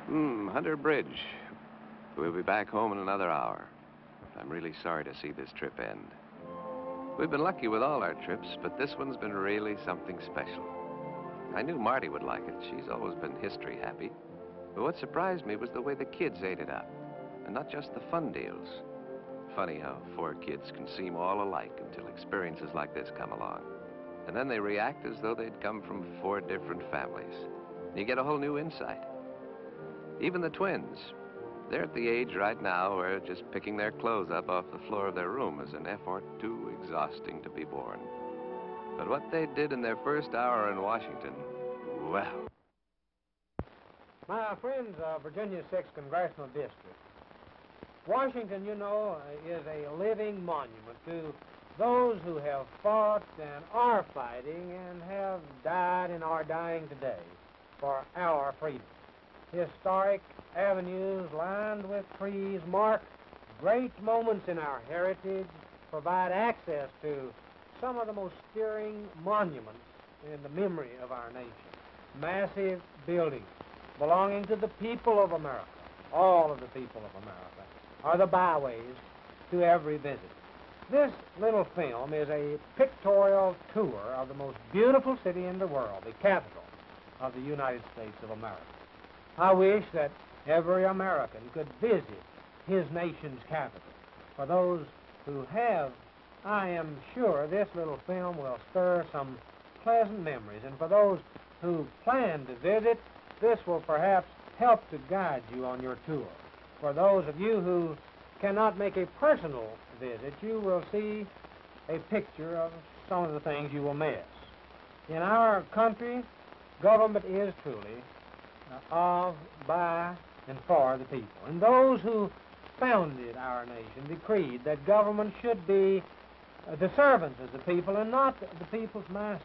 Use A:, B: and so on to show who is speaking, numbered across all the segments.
A: Hunter Bridge. We'll be back home in another hour. I'm really sorry to see this trip end. We've been lucky with all our trips, but this one's been really something special. I knew Marty would like it. She's always been history happy. But what surprised me was the way the kids ate it up, and not just the fun deals. Funny how 4 kids can seem all alike until experiences like this come along. And then they react as though they'd come from 4 different families. You get a whole new insight. Even the twins. They're at the age right now where just picking their clothes up off the floor of their room is an effort too exhausting to be borne. But what they did in their first hour in Washington, well.
B: My friends, Virginia's 6th Congressional District. Washington, you know, is a living monument to those who have fought and are fighting and have died and are dying today for our freedom. Historic avenues lined with trees mark great moments in our heritage, provide access to some of the most stirring monuments in the memory of our nation. Massive buildings belonging to the people of America, all of the people of America, are the byways to every visit. This little film is a pictorial tour of the most beautiful city in the world, the capital of the United States of America. I wish that every American could visit his nation's capital. For those who have, I am sure this little film will stir some pleasant memories. And for those who plan to visit, this will perhaps help to guide you on your tour. For those of you who cannot make a personal visit, you will see a picture of some of the things you will miss. In our country, government is truly of, by, and for the people. And those who founded our nation decreed that government should be the servants of the people and not the people's master.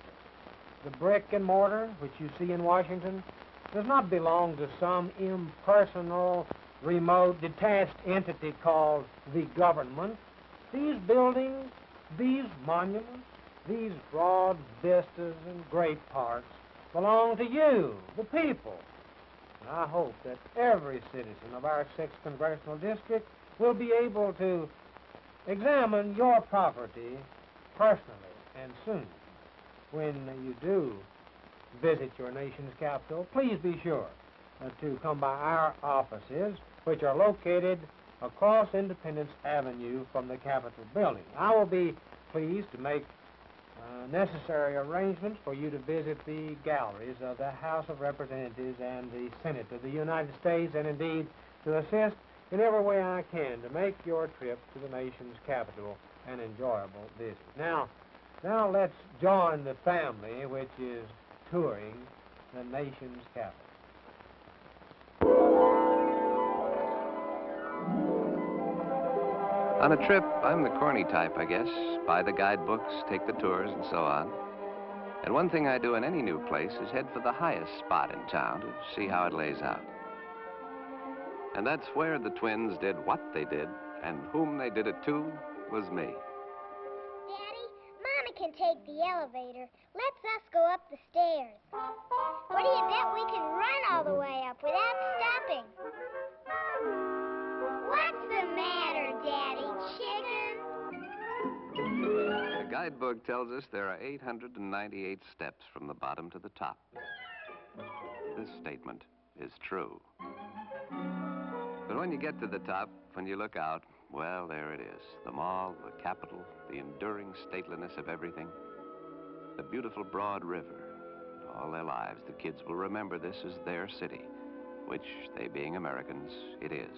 B: The brick and mortar, which you see in Washington, does not belong to some impersonal, remote, detached entity called the government. These buildings, these monuments, these broad vistas and great parks belong to you, the people. And I hope that every citizen of our 6th Congressional District will be able to examine your property personally and soon. When you do visit your nation's capital, please be sure to come by our offices, which are located across Independence Avenue from the Capitol building. I will be pleased to make necessary arrangements for you to visit the galleries of the House of Representatives and the Senate of the United States, and indeed to assist in every way I can to make your trip to the nation's capital an enjoyable visit. Now let's join the family which is touring the nation's capital.
A: On a trip, I'm the corny type, I guess. Buy the guidebooks, take the tours, and so on. And one thing I do in any new place is head for the highest spot in town to see how it lays out. And that's where the twins did what they did, and whom they did it to was me.
C: Daddy, Mama can take the elevator. Let's us go up the stairs. What do you bet we can run all the way up without stopping? What's the matter, Daddy? Chicken?
A: The guidebook tells us there are 898 steps from the bottom to the top. This statement is true. But when you get to the top, when you look out, well, there it is. The mall, the Capitol, the enduring stateliness of everything. The beautiful broad river. All their lives, the kids will remember this as their city, which, they being Americans, it is.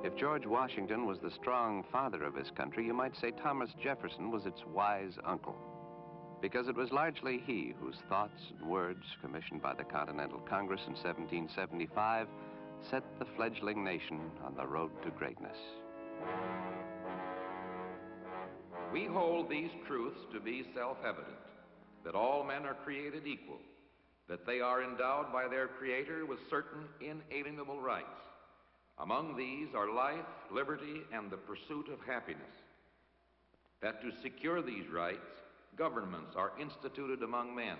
A: If George Washington was the strong father of his country, you might say Thomas Jefferson was its wise uncle, because it was largely he whose thoughts and words, commissioned by the Continental Congress in 1775, set the fledgling nation on the road to greatness.
D: We hold these truths to be self-evident, that all men are created equal, that they are endowed by their Creator with certain inalienable rights. Among these are life, liberty, and the pursuit of happiness. That to secure these rights, governments are instituted among men.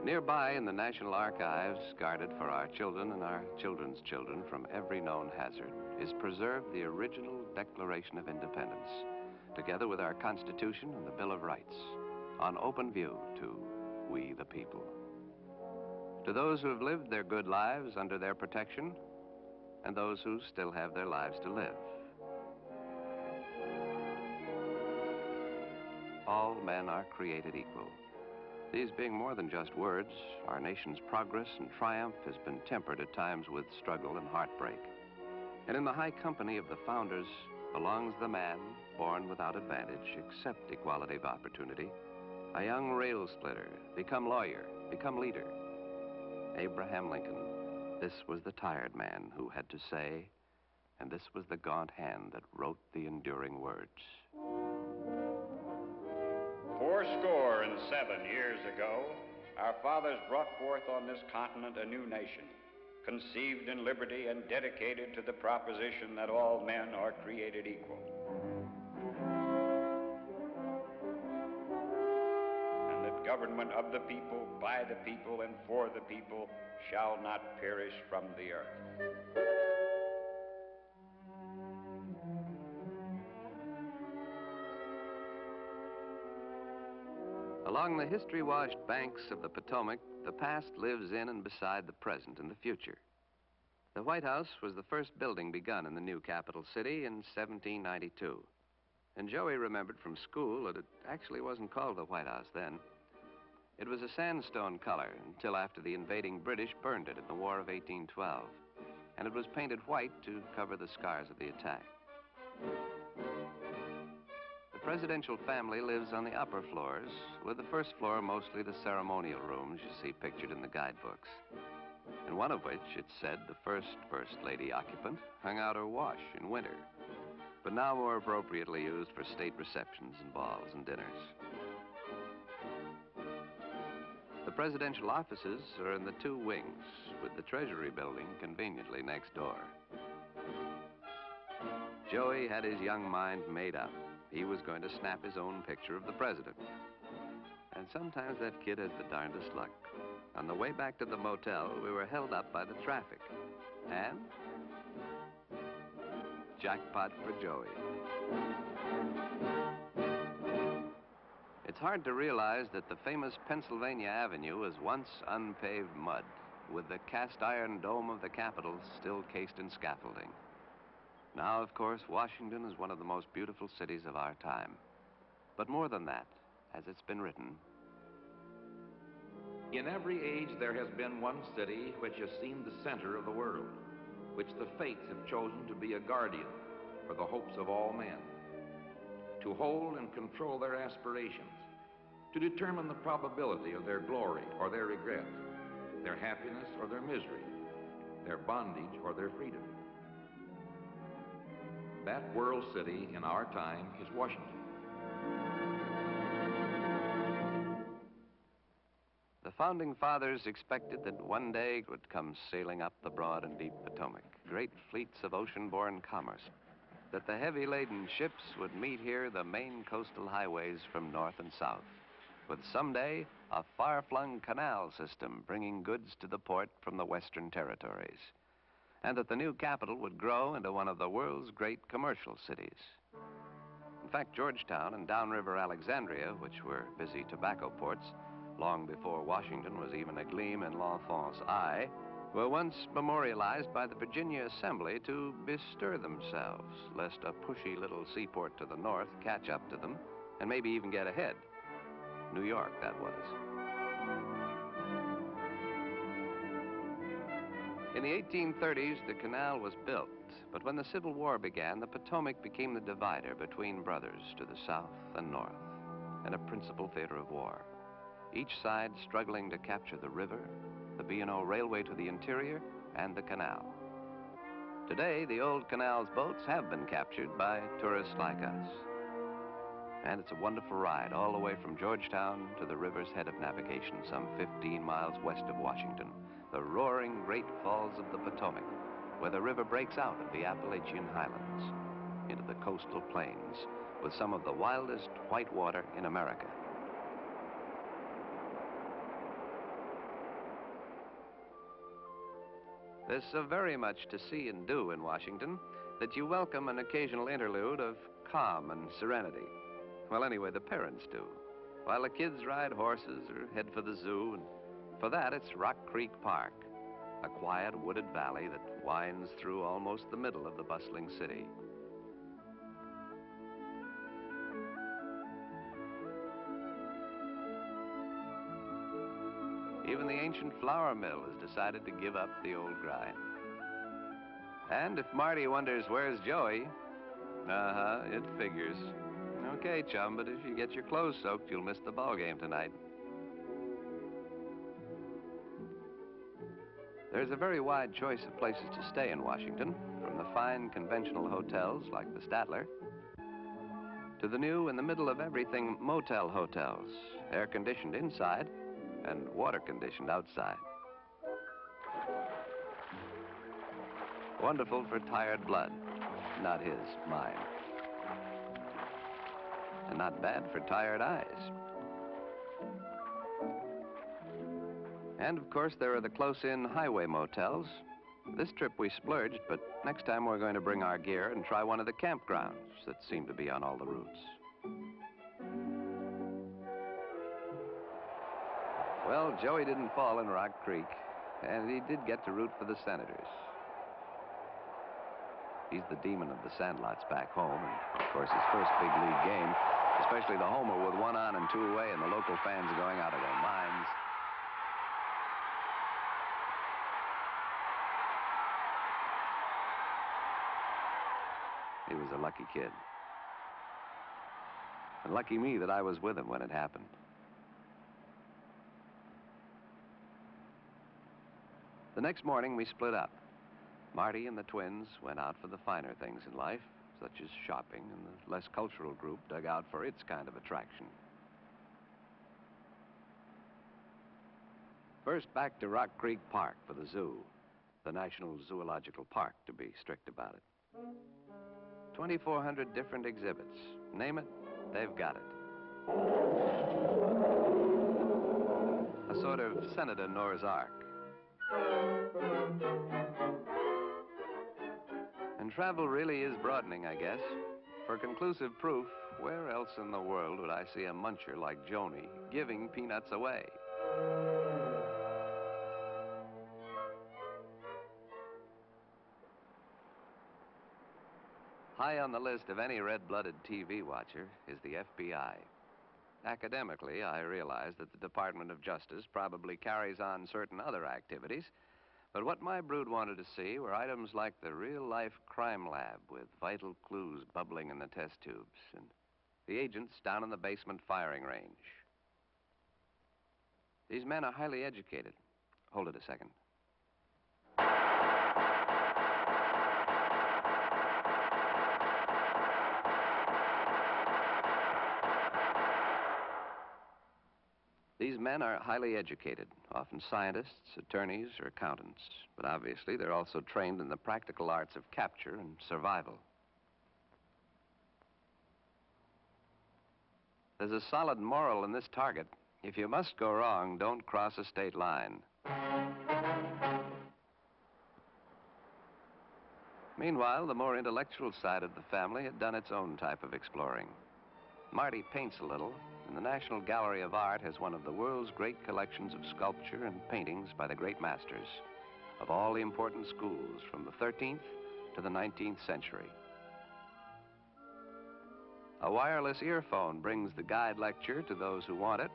A: Nearby in the National Archives, guarded for our children and our children's children from every known hazard, is preserved the original Declaration of Independence, together with our Constitution and the Bill of Rights, on open view to we the people. To those who have lived their good lives under their protection, and those who still have their lives to live. All men are created equal. These being more than just words, our nation's progress and triumph has been tempered at times with struggle and heartbreak. And in the high company of the founders belongs the man born without advantage, except equality of opportunity, a young rail splitter, become lawyer, become leader. Abraham Lincoln, this was the tired man who had to say, and this was the gaunt hand that wrote the enduring words.
E: 87 years ago, our fathers brought forth on this continent a new nation, conceived in liberty and dedicated to the proposition that all men are created equal. And that government of the people, by the people, and for the people shall not perish from the earth.
A: Along the history-washed banks of the Potomac, the past lives in and beside the present and the future. The White House was the first building begun in the new capital city in 1792. And Joey remembered from school that it actually wasn't called the White House then. It was a sandstone color until after the invading British burned it in the War of 1812. And it was painted white to cover the scars of the attack. The presidential family lives on the upper floors, with the first floor mostly the ceremonial rooms you see pictured in the guidebooks. In one of which, it's said, the first lady occupant hung out her wash in winter, but now more appropriately used for state receptions and balls and dinners. The presidential offices are in the two wings, with the Treasury building conveniently next door. Joey had his young mind made up. He was going to snap his own picture of the president. And sometimes that kid has the darndest luck. On the way back to the motel, we were held up by the traffic. And jackpot for Joey. It's hard to realize that the famous Pennsylvania Avenue was once unpaved mud, with the cast iron dome of the Capitol still cased in scaffolding. Now, of course, Washington is one of the most beautiful cities of our time. But more than that, as it's been written,
D: in every age there has been one city which has seemed the center of the world, which the fates have chosen to be a guardian for the hopes of all men, to hold and control their aspirations, to determine the probability of their glory or their regret, their happiness or their misery, their bondage or their freedom. That world city in our time is Washington.
A: The founding fathers expected that one day would come sailing up the broad and deep Potomac, great fleets of ocean-borne commerce, that the heavy-laden ships would meet here the main coastal highways from north and south, with someday a far-flung canal system bringing goods to the port from the western territories, and that the new capital would grow into one of the world's great commercial cities. In fact, Georgetown and downriver Alexandria, which were busy tobacco ports long before Washington was even a gleam in L'Enfant's eye, were once memorialized by the Virginia Assembly to bestir themselves, lest a pushy little seaport to the north catch up to them and maybe even get ahead. New York, that was. In the 1830s, the canal was built, but when the Civil War began, the Potomac became the divider between brothers to the south and north, and a principal theater of war, each side struggling to capture the river, the B&O Railway to the interior, and the canal. Today, the old canal's boats have been captured by tourists like us. And it's a wonderful ride all the way from Georgetown to the river's head of navigation, some 15 miles west of Washington, the roaring great falls of the Potomac, where the river breaks out of the Appalachian Highlands into the coastal plains with some of the wildest white water in America. There's so very much to see and do in Washington that you welcome an occasional interlude of calm and serenity. Well, anyway, the parents do. While the kids ride horses or head for the zoo, and for that, it's Rock Creek Park, a quiet wooded valley that winds through almost the middle of the bustling city. Even the ancient flour mill has decided to give up the old grind. And if Marty wonders where's Joey, it figures. Okay, chum, but if you get your clothes soaked, you'll miss the ball game tonight. There's a very wide choice of places to stay in Washington, from the fine conventional hotels like the Statler to the new, in the middle of everything, motel hotels, air-conditioned inside and water-conditioned outside. Wonderful for tired blood, not his, mine. And not bad for tired eyes. And, of course, there are the close-in highway motels. This trip we splurged, but next time we're going to bring our gear and try one of the campgrounds that seem to be on all the routes. Well, Joey didn't fall in Rock Creek, and he did get to root for the Senators. He's the demon of the sandlots back home, and, of course, his first big league game, especially the homer with one on and two away and the local fans going out of their minds. He was a lucky kid. And lucky me that I was with him when it happened. The next morning, we split up. Marty and the twins went out for the finer things in life, such as shopping, and the less cultural group dug out for its kind of attraction. First, back to Rock Creek Park for the zoo, the National Zoological Park, to be strict about it. 2,400 different exhibits. Name it, they've got it. A sort of Senator Noah's Ark. And travel really is broadening, I guess. For conclusive proof, where else in the world would I see a muncher like Joni giving peanuts away? High on the list of any red-blooded TV watcher is the FBI. Academically, I realize that the Department of Justice probably carries on certain other activities, but what my brood wanted to see were items like the real-life crime lab with vital clues bubbling in the test tubes, and the agents down in the basement firing range. These men are highly educated. Hold it a second. These men are highly educated, often scientists, attorneys, or accountants, but obviously they're also trained in the practical arts of capture and survival. There's a solid moral in this target. If you must go wrong, don't cross a state line. Meanwhile, the more intellectual side of the family had done its own type of exploring. Marty paints a little, and the National Gallery of Art has one of the world's great collections of sculpture and paintings by the great masters of all the important schools from the 13th to the 19th century. A wireless earphone brings the guide lecture to those who want it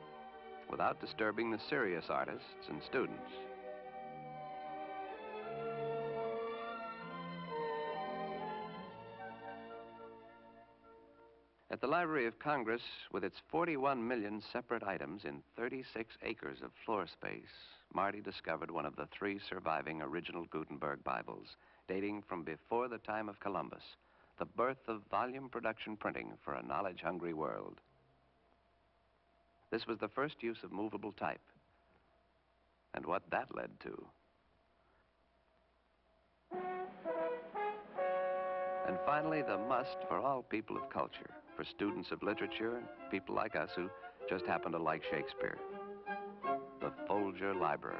A: without disturbing the serious artists and students. At the Library of Congress, with its 41 million separate items in 36 acres of floor space, Marty discovered one of the 3 surviving original Gutenberg Bibles, dating from before the time of Columbus, the birth of volume production printing for a knowledge-hungry world. This was the first use of movable type, and what that led to. And finally, the must for all people of culture, for students of literature and people like us who just happen to like Shakespeare. The Folger Library.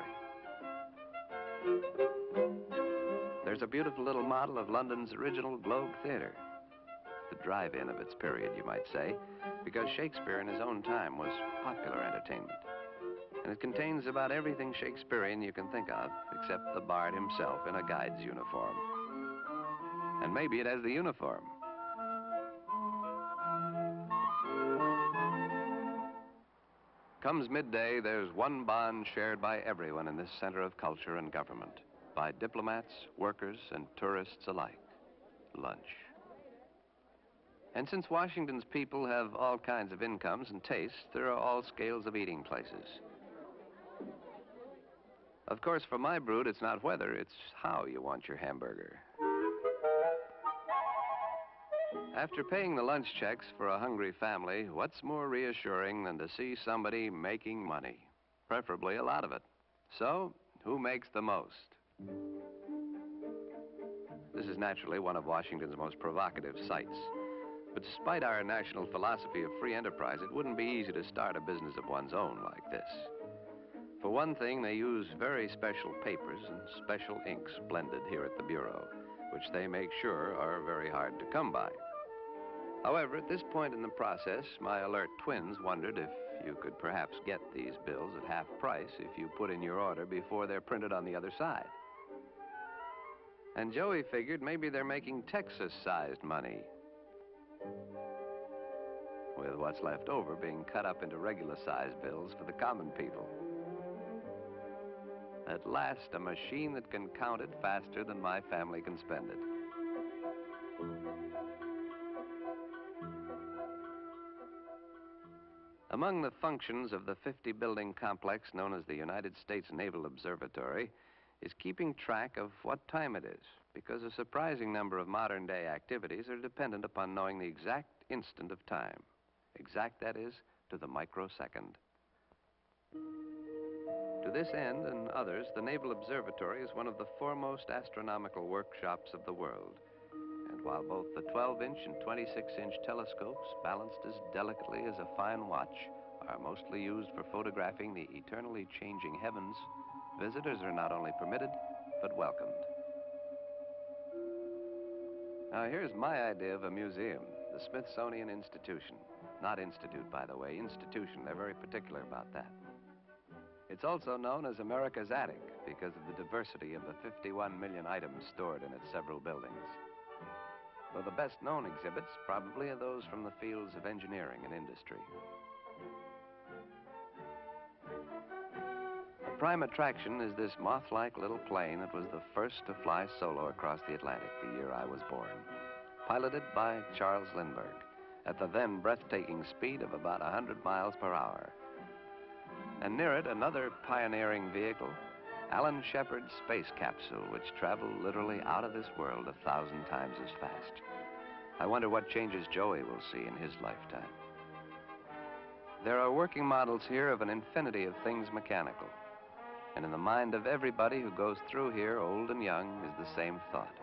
A: there's a beautiful little model of London's original Globe Theatre. The drive-in of its period, you might say, because Shakespeare in his own time was popular entertainment. And it contains about everything Shakespearean you can think of, except the bard himself in a guide's uniform. And maybe it has the uniform. Comes midday, there's one bond shared by everyone in this center of culture and government, by diplomats, workers, and tourists alike: lunch. And since Washington's people have all kinds of incomes and tastes, there are all scales of eating places. Of course, for my brood, it's not whether, it's how you want your hamburger. After paying the lunch checks for a hungry family, what's more reassuring than to see somebody making money? Preferably a lot of it. So, who makes the most? This is naturally one of Washington's most provocative sights. But despite our national philosophy of free enterprise, it wouldn't be easy to start a business of one's own like this. For one thing, they use very special papers and special inks blended here at the Bureau, which they make sure are very hard to come by. However, at this point in the process, my alert twins wondered if you could perhaps get these bills at half price if you put in your order before they're printed on the other side. And Joey figured maybe they're making Texas-sized money, with what's left over being cut up into regular-sized bills for the common people. At last, a machine that can count it faster than my family can spend it. Among the functions of the 50-building complex known as the United States Naval Observatory is keeping track of what time it is, because a surprising number of modern-day activities are dependent upon knowing the exact instant of time. Exact, that is, to the microsecond. To this end and others, the Naval Observatory is one of the foremost astronomical workshops of the world. And while both the 12-inch and 26-inch telescopes, balanced as delicately as a fine watch, are mostly used for photographing the eternally changing heavens, visitors are not only permitted, but welcomed. Now, here's my idea of a museum, the Smithsonian Institution. Not institute, by the way, institution. They're very particular about that. It's also known as America's Attic because of the diversity of the 51 million items stored in its several buildings. Though the best-known exhibits probably are those from the fields of engineering and industry. A prime attraction is this moth-like little plane that was the first to fly solo across the Atlantic the year I was born, piloted by Charles Lindbergh at the then breathtaking speed of about 100 miles per hour. And near it, another pioneering vehicle, Alan Shepard's space capsule, which traveled literally out of this world 1,000 times as fast. I wonder what changes Joey will see in his lifetime. There are working models here of an infinity of things mechanical. And in the mind of everybody who goes through here, old and young, is the same thought.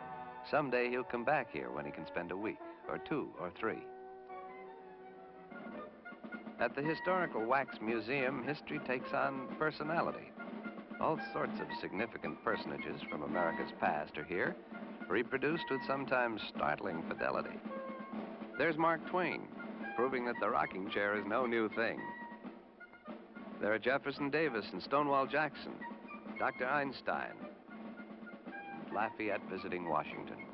A: Someday he'll come back here when he can spend a week, or 2, or 3. At the Historical Wax Museum, history takes on personality. All sorts of significant personages from America's past are here, reproduced with sometimes startling fidelity. There's Mark Twain, proving that the rocking chair is no new thing. There are Jefferson Davis and Stonewall Jackson, Dr. Einstein, and Lafayette visiting Washington.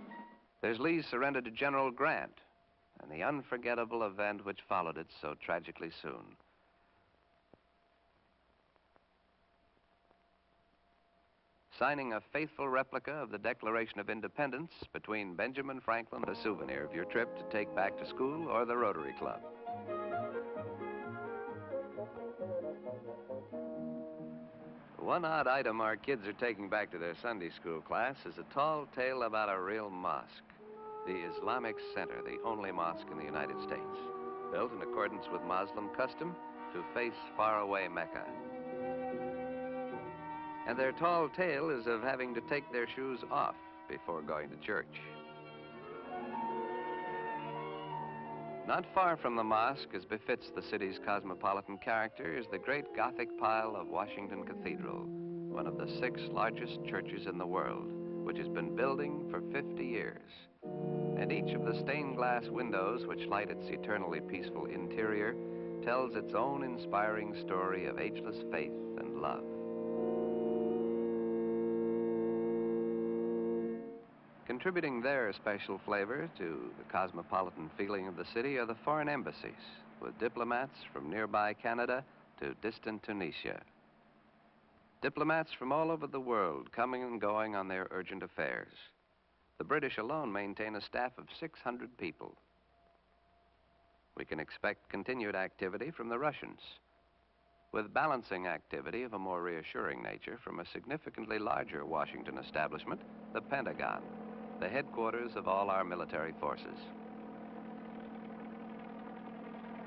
A: There's Lee's surrender to General Grant, and the unforgettable event which followed it so tragically soon. Signing a faithful replica of the Declaration of Independence between Benjamin Franklin, a souvenir of your trip to take back to school or the Rotary Club. One odd item our kids are taking back to their Sunday school class is a tall tale about a real mosque. The Islamic Center, the only mosque in the United States, built in accordance with Muslim custom to face faraway Mecca. And their tall tale is of having to take their shoes off before going to church. Not far from the mosque, as befits the city's cosmopolitan character, is the great Gothic pile of Washington Cathedral, one of the 6 largest churches in the world, which has been building for 50 years. And each of the stained glass windows which light its eternally peaceful interior tells its own inspiring story of ageless faith and love. Contributing their special flavor to the cosmopolitan feeling of the city are the foreign embassies, with diplomats from nearby Canada to distant Tunisia. Diplomats from all over the world coming and going on their urgent affairs. The British alone maintain a staff of 600 people. We can expect continued activity from the Russians, with balancing activity of a more reassuring nature from a significantly larger Washington establishment, the Pentagon, the headquarters of all our military forces.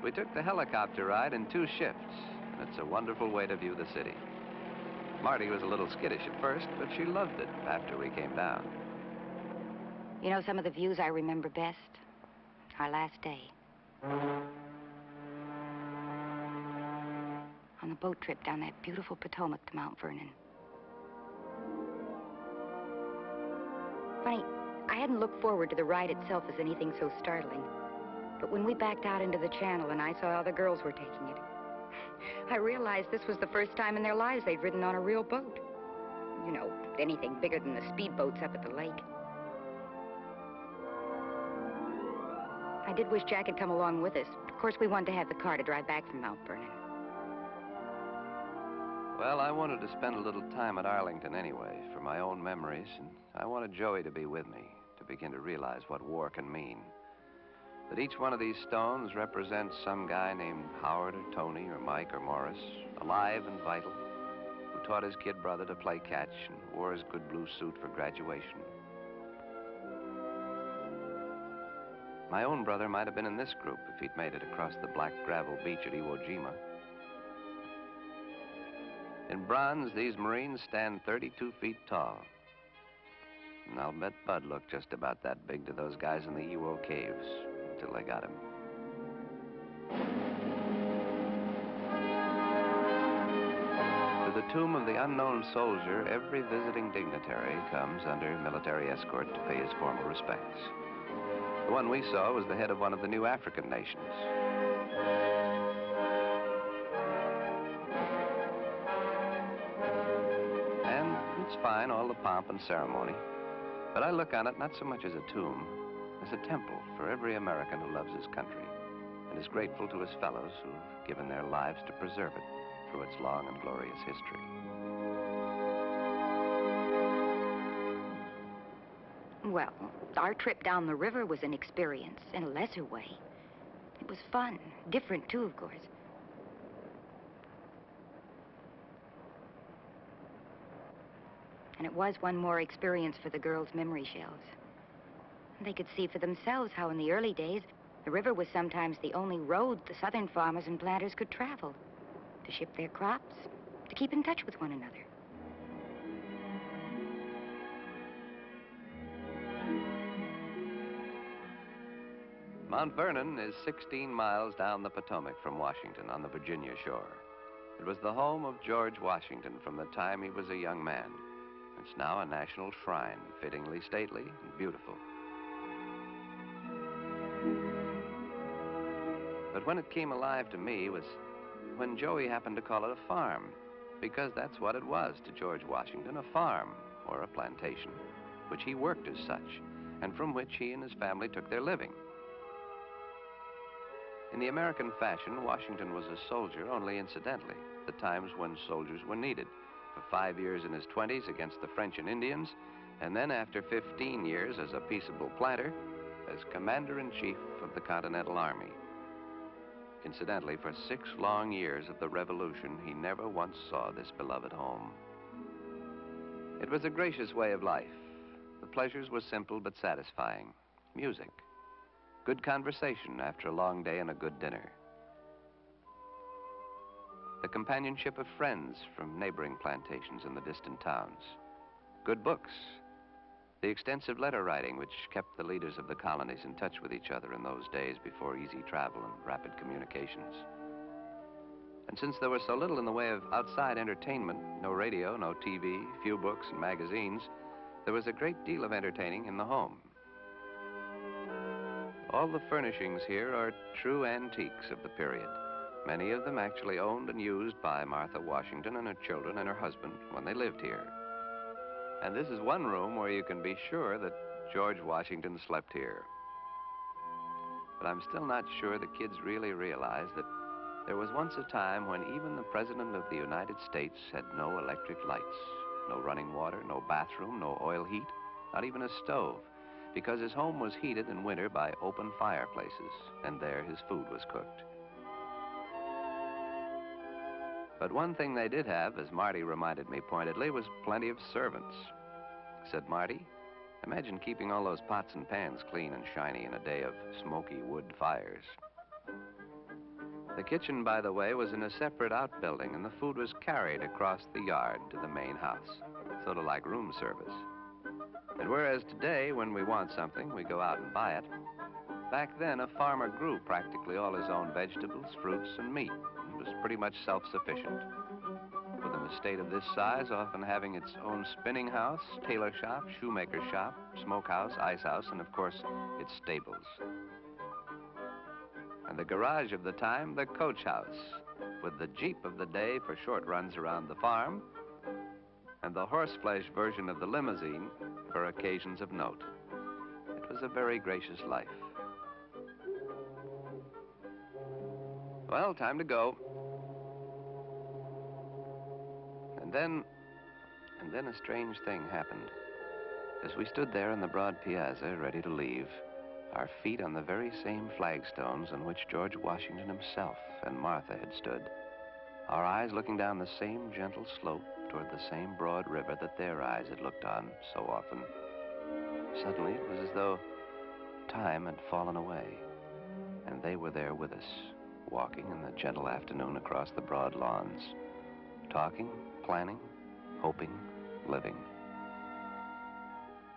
A: We took the helicopter ride in 2 shifts, and it's a wonderful way to view the city. Marty was a little skittish at first, but she loved it after we came down.
F: You know some of the views I remember best? Our last day. On the boat trip down that beautiful Potomac to Mount Vernon. Funny, I hadn't looked forward to the ride itself as anything so startling. But when we backed out into the channel and I saw how the girls were taking it, I realized this was the first time in their lives they'd ridden on a real boat. You know, anything bigger than the speedboats up at the lake. I did wish Jack had come along with us. Of course, we wanted to have the car to drive back from Mount Vernon.
A: Well, I wanted to spend a little time at Arlington anyway, for my own memories, and I wanted Joey to be with me, to begin to realize what war can mean. That each one of these stones represents some guy named Howard or Tony or Mike or Morris, alive and vital, who taught his kid brother to play catch and wore his good blue suit for graduation. My own brother might have been in this group if he'd made it across the black gravel beach at Iwo Jima. In bronze, these Marines stand 32 feet tall. And I'll bet Bud looked just about that big to those guys in the Iwo caves until they got him. To the tomb of the unknown soldier, every visiting dignitary comes under military escort to pay his formal respects. The one we saw was the head of one of the new African nations. And it's fine, all the pomp and ceremony. But I look on it not so much as a tomb, as a temple for every American who loves his country and is grateful to his fellows who've given their lives to preserve it through its long and glorious history.
F: Well, our trip down the river was an experience in a lesser way. It was fun, different too, of course. And it was one more experience for the girls' memory shells. They could see for themselves how in the early days, the river was sometimes the only road the southern farmers and planters could travel to ship their crops, to keep in touch with one another.
A: Mount Vernon is 16 miles down the Potomac from Washington on the Virginia shore. It was the home of George Washington from the time he was a young man. It's now a national shrine, fittingly stately and beautiful. But when it came alive to me was when Joey happened to call it a farm, because that's what it was to George Washington, a farm, or a plantation, which he worked as such, and from which he and his family took their living. In the American fashion, Washington was a soldier only incidentally, the times when soldiers were needed, for 5 years in his 20s against the French and Indians, and then after 15 years as a peaceable planter, as Commander-in-Chief of the Continental Army. Incidentally, for 6 long years of the Revolution, he never once saw this beloved home. It was a gracious way of life. The pleasures were simple but satisfying. Music, good conversation after a long day and a good dinner. The companionship of friends from neighboring plantations in the distant towns. Good books. The extensive letter writing which kept the leaders of the colonies in touch with each other in those days before easy travel and rapid communications. And since there was so little in the way of outside entertainment, no radio, no TV, few books and magazines, there was a great deal of entertaining in the home. All the furnishings here are true antiques of the period, many of them actually owned and used by Martha Washington and her children and her husband when they lived here. And this is one room where you can be sure that George Washington slept here. But I'm still not sure the kids really realize that there was once a time when even the President of the United States had no electric lights, no running water, no bathroom, no oil heat, not even a stove, because his home was heated in winter by open fireplaces, and there his food was cooked. But one thing they did have, as Marty reminded me pointedly, was plenty of servants. Said Marty, imagine keeping all those pots and pans clean and shiny in a day of smoky wood fires. The kitchen, by the way, was in a separate outbuilding, and the food was carried across the yard to the main house, sort of like room service. And whereas today, when we want something, we go out and buy it, back then a farmer grew practically all his own vegetables, fruits, and meat, and was pretty much self-sufficient. With an estate of this size often having its own spinning house, tailor shop, shoemaker shop, smokehouse, ice house, and of course, its stables. And the garage of the time, the coach house, with the Jeep of the day for short runs around the farm, and the horseflesh version of the limousine for occasions of note. It was a very gracious life. Well, time to go. And then a strange thing happened. As we stood there on the broad piazza, ready to leave, our feet on the very same flagstones on which George Washington himself and Martha had stood, our eyes looking down the same gentle slope toward the same broad river that their eyes had looked on so often. Suddenly, it was as though time had fallen away, and they were there with us, walking in the gentle afternoon across the broad lawns, talking, planning, hoping, living.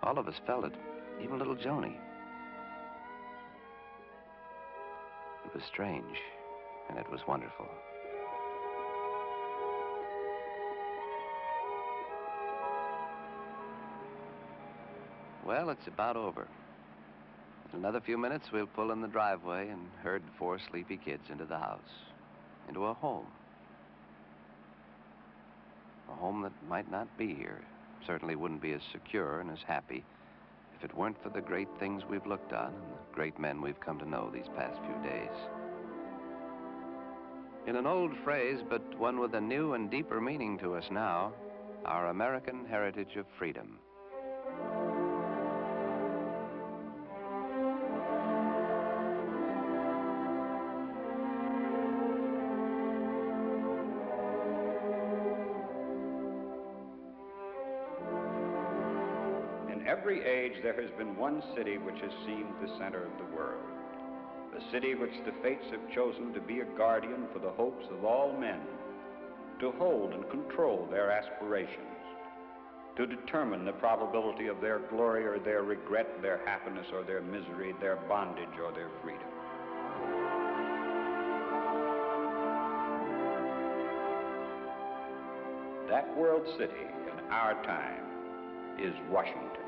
A: All of us felt it, even little Joni. It was strange, and it was wonderful. Well, it's about over. In another few minutes, we'll pull in the driveway and herd 4 sleepy kids into the house, into a home. A home that might not be here, certainly wouldn't be as secure and as happy if it weren't for the great things we've looked on and the great men we've come to know these past few days. In an old phrase, but one with a new and deeper meaning to us now, our American heritage of freedom.
E: In every age, there has been one city which has seemed the center of the world. The city which the fates have chosen to be a guardian for the hopes of all men, to hold and control their aspirations, to determine the probability of their glory or their regret, their happiness or their misery, their bondage or their freedom. That world city in our time is Washington.